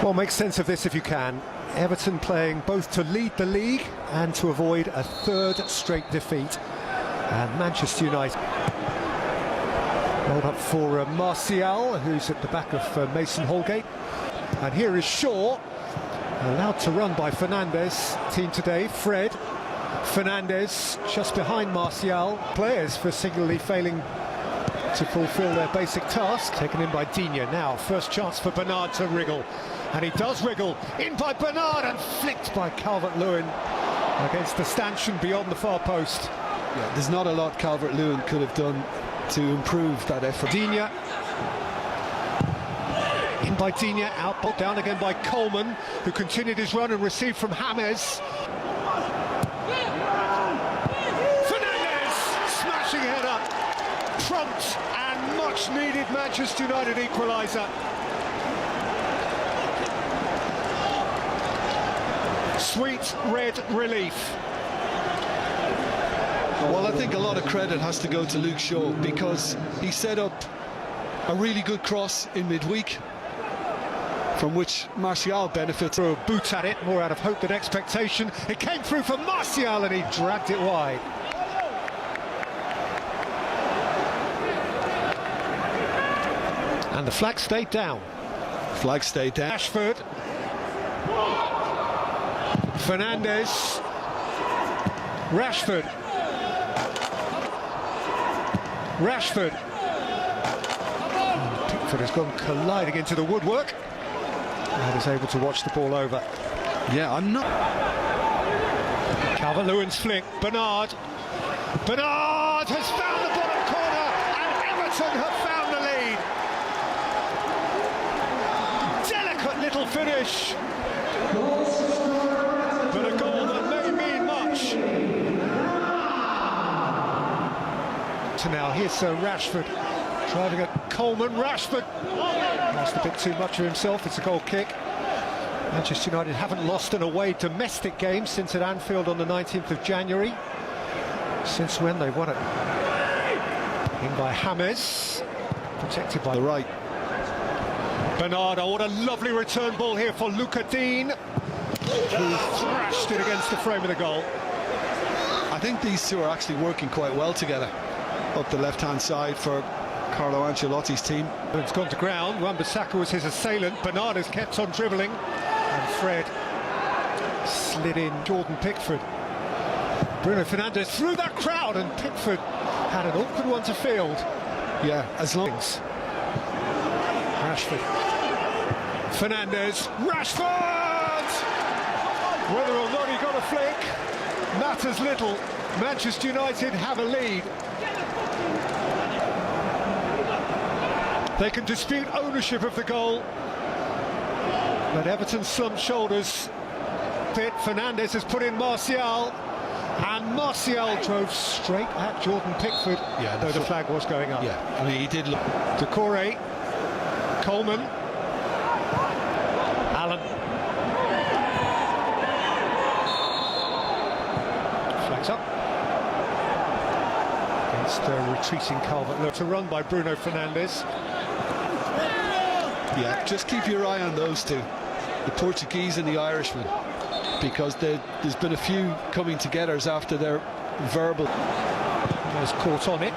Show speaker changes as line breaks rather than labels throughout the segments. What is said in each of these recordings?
Well, make sense of this if you can. Everton playing both to lead the league and to avoid a third straight defeat. And Manchester United rolled up for Martial, who's at the back of Mason Holgate. And here is Shaw, allowed to run by Fernandes. Team today, Fred, Fernandes, just behind Martial. Players for singularly failing to fulfil their basic task. Taken in by Digne now. First chance for Bernard to wriggle. And he does wriggle. In by Bernard and flicked by Calvert-Lewin against the stanchion beyond the far post.
Yeah, there's not a lot Calvert-Lewin could have done to improve that effort.
Digne. In by Digne, out, put down again by Coleman, who continued his run and received from James. Fernandes, smashing head up. Prompt and much needed Manchester United equaliser. Sweet red relief.
Well, I think a lot of credit has to go to Luke Shaw, because he set up a really good cross in midweek, from which Martial benefits.
Threw a boot at it, more out of hope than expectation. It came through for Martial and he dragged it wide. And the flag stayed down.
Flag stayed down.
Rashford. Fernandes. Rashford. Rashford. Pickford has gone colliding into the woodwork and is able to watch the ball over.
Yeah, I'm not.
Calvert-Lewin's flick. Bernard. Bernard has found the bottom corner and Everton have found the lead. Delicate little finish. But a goal that may mean much. To now, here's Rashford driving at Coleman. Rashford lost a bit too much of himself. It's a goal kick. Manchester United haven't lost an away domestic game since at Anfield on the 19th of January. Since when they won it. In by James, protected by
the right.
Bernardo, what a lovely return ball here for Luca Dean, who thrashed it against the frame of the goal.
I think these two are actually working quite well together up the left-hand side for Carlo Ancelotti's team.
It's gone to ground. Wan-Bissaka was his assailant. Bernard has kept on dribbling. And Fred slid in. Jordan Pickford. Bruno Fernandes through that crowd, and Pickford had an awkward one to field.
Yeah, as long
as Rashford. Fernandes. Rashford! Whether or not he got a flick matters little. Manchester United have a lead. They can dispute ownership of the goal, but Everton slumped shoulders. Fernandes has put in Martial, and Martial drove straight at Jordan Pickford, though the flag was going up.
Yeah, I mean, he did look.
Decore, Coleman, Allen. Flags up. Against retreating Calvert-Lewin. To run by Bruno Fernandes.
Yeah, just keep your eye on those two, the Portuguese and the Irishman, because there's been a few coming together after their verbal.
Was caught on it.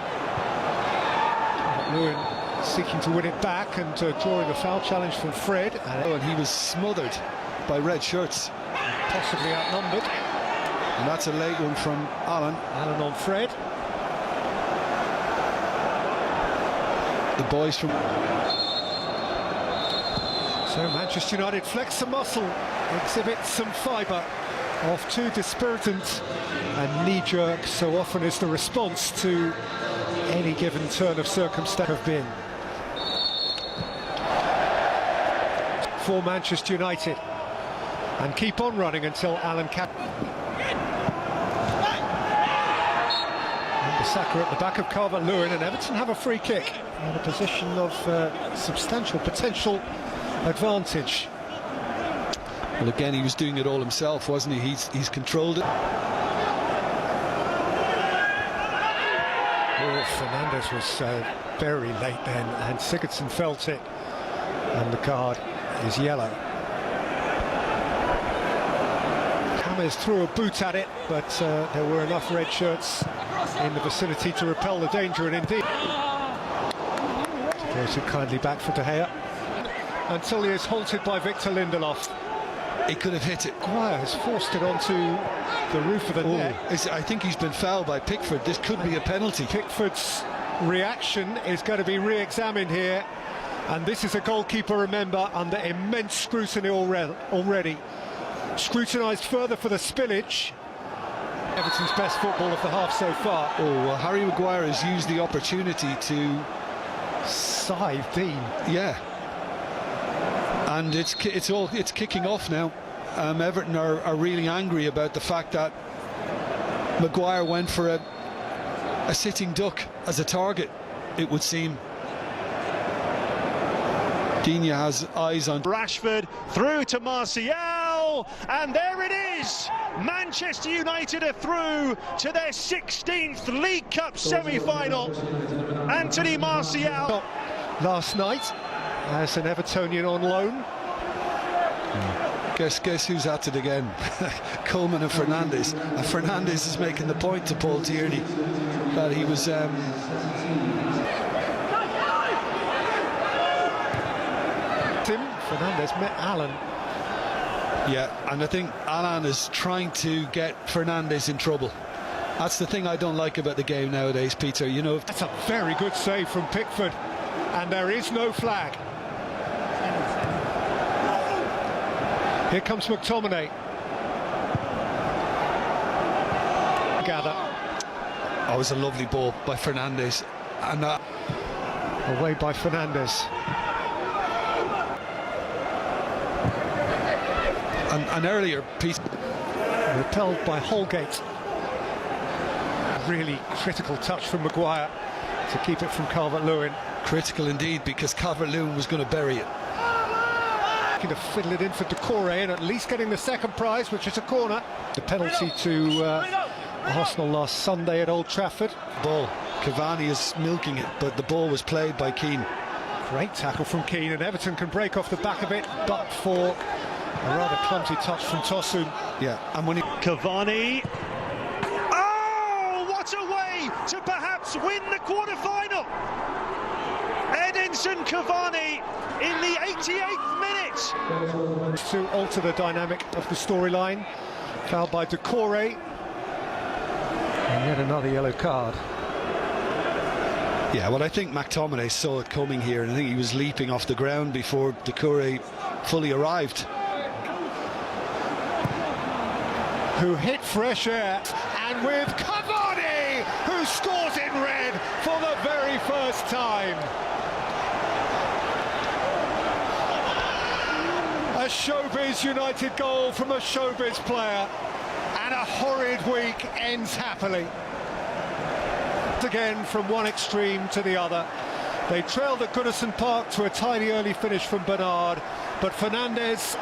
Lewin seeking to win it back and drawing a foul challenge from Fred.
And he was smothered by red shirts.
Possibly outnumbered.
And that's a late one from Allen.
Allen on Fred.
The boys from...
So Manchester United flex some muscle, exhibit some fibre off two dispiritant and knee-jerk, so often is the response to any given turn of circumstance have been. For Manchester United, and keep on running until Allen Wan-Bissaka at the back of Calvert-Lewin, and Everton have a free kick in a position of substantial potential advantage.
Well, again, he was doing it all himself, wasn't he? He's controlled it.
Oh, Fernandes was very late then, and Sigurdsson felt it, and the card is yellow. James threw a boot at it, but there were enough red shirts in the vicinity to repel the danger, and indeed throws it kindly back for De Gea until he is halted by Victor Lindelof.
He could have hit it.
Maguire has forced it onto the roof of the net.
I think he's been fouled by Pickford. This could be a penalty.
Pickford's reaction is going to be re-examined here, and this is a goalkeeper, remember, under immense scrutiny already. Scrutinised further for the spillage. Everton's best football of the half so far.
Well, Harry Maguire has used the opportunity to
scythe Dean.
Yeah. And it's kicking off now. Everton are really angry about the fact that Maguire went for a sitting duck as a target, it would seem. Digne has eyes on
Rashford through to Martial, and there it is. Manchester United are through to their 16th League Cup semi-final. Anthony Martial.
Last night as an Evertonian on loan.
Guess who's at it again? Coleman and Fernandes. And Fernandes is making the point to Paul Tierney that he was
Fernandes met Alan.
Yeah, and I think Alan is trying to get Fernandes in trouble. That's the thing I don't like about the game nowadays, Peter. You know,
that's a very good save from Pickford, and there is no flag. Here comes McTominay. Gather.
Oh, it was a lovely ball by Fernandes, and
away by Fernandes.
An earlier piece
repelled by Holgate. Really critical touch from Maguire to keep it from Calvert-Lewin.
Critical indeed, because Calvert-Lewin was going to bury it.
Looking to fiddle it in for Decore, and at least getting the second prize, which is a corner. The penalty to Arsenal last Sunday at Old Trafford.
Ball. Cavani is milking it, but the ball was played by Keane.
Great tackle from Keane, and Everton can break off the back of it, but for a rather clumsy touch from Tosun.
Yeah, and when he...
Cavani. Oh, what a way to perhaps win the quarter-final. Edinson Cavani in the 88th minute.
To alter the dynamic of the storyline. Fouled by Decore. And yet another yellow card.
Yeah, well, I think McTominay saw it coming here, and I think he was leaping off the ground before Decore fully arrived.
Who hit fresh air, and with Cavani, who scores in red for the very first time. A Showbiz United goal from a Showbiz player, and a horrid week ends happily. Again from one extreme to the other. They trailed at Goodison Park to a tiny early finish from Bernard, but Fernandes.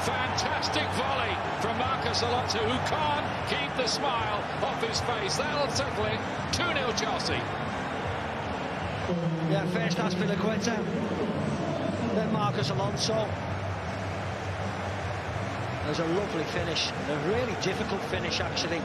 Fantastic volley from Marcus Alonso, who can't keep the smile off his face. That'll settle it. 2-0 Chelsea.
Yeah, first Azpilicueta, then Marcus Alonso. There's a lovely finish, a really difficult finish actually.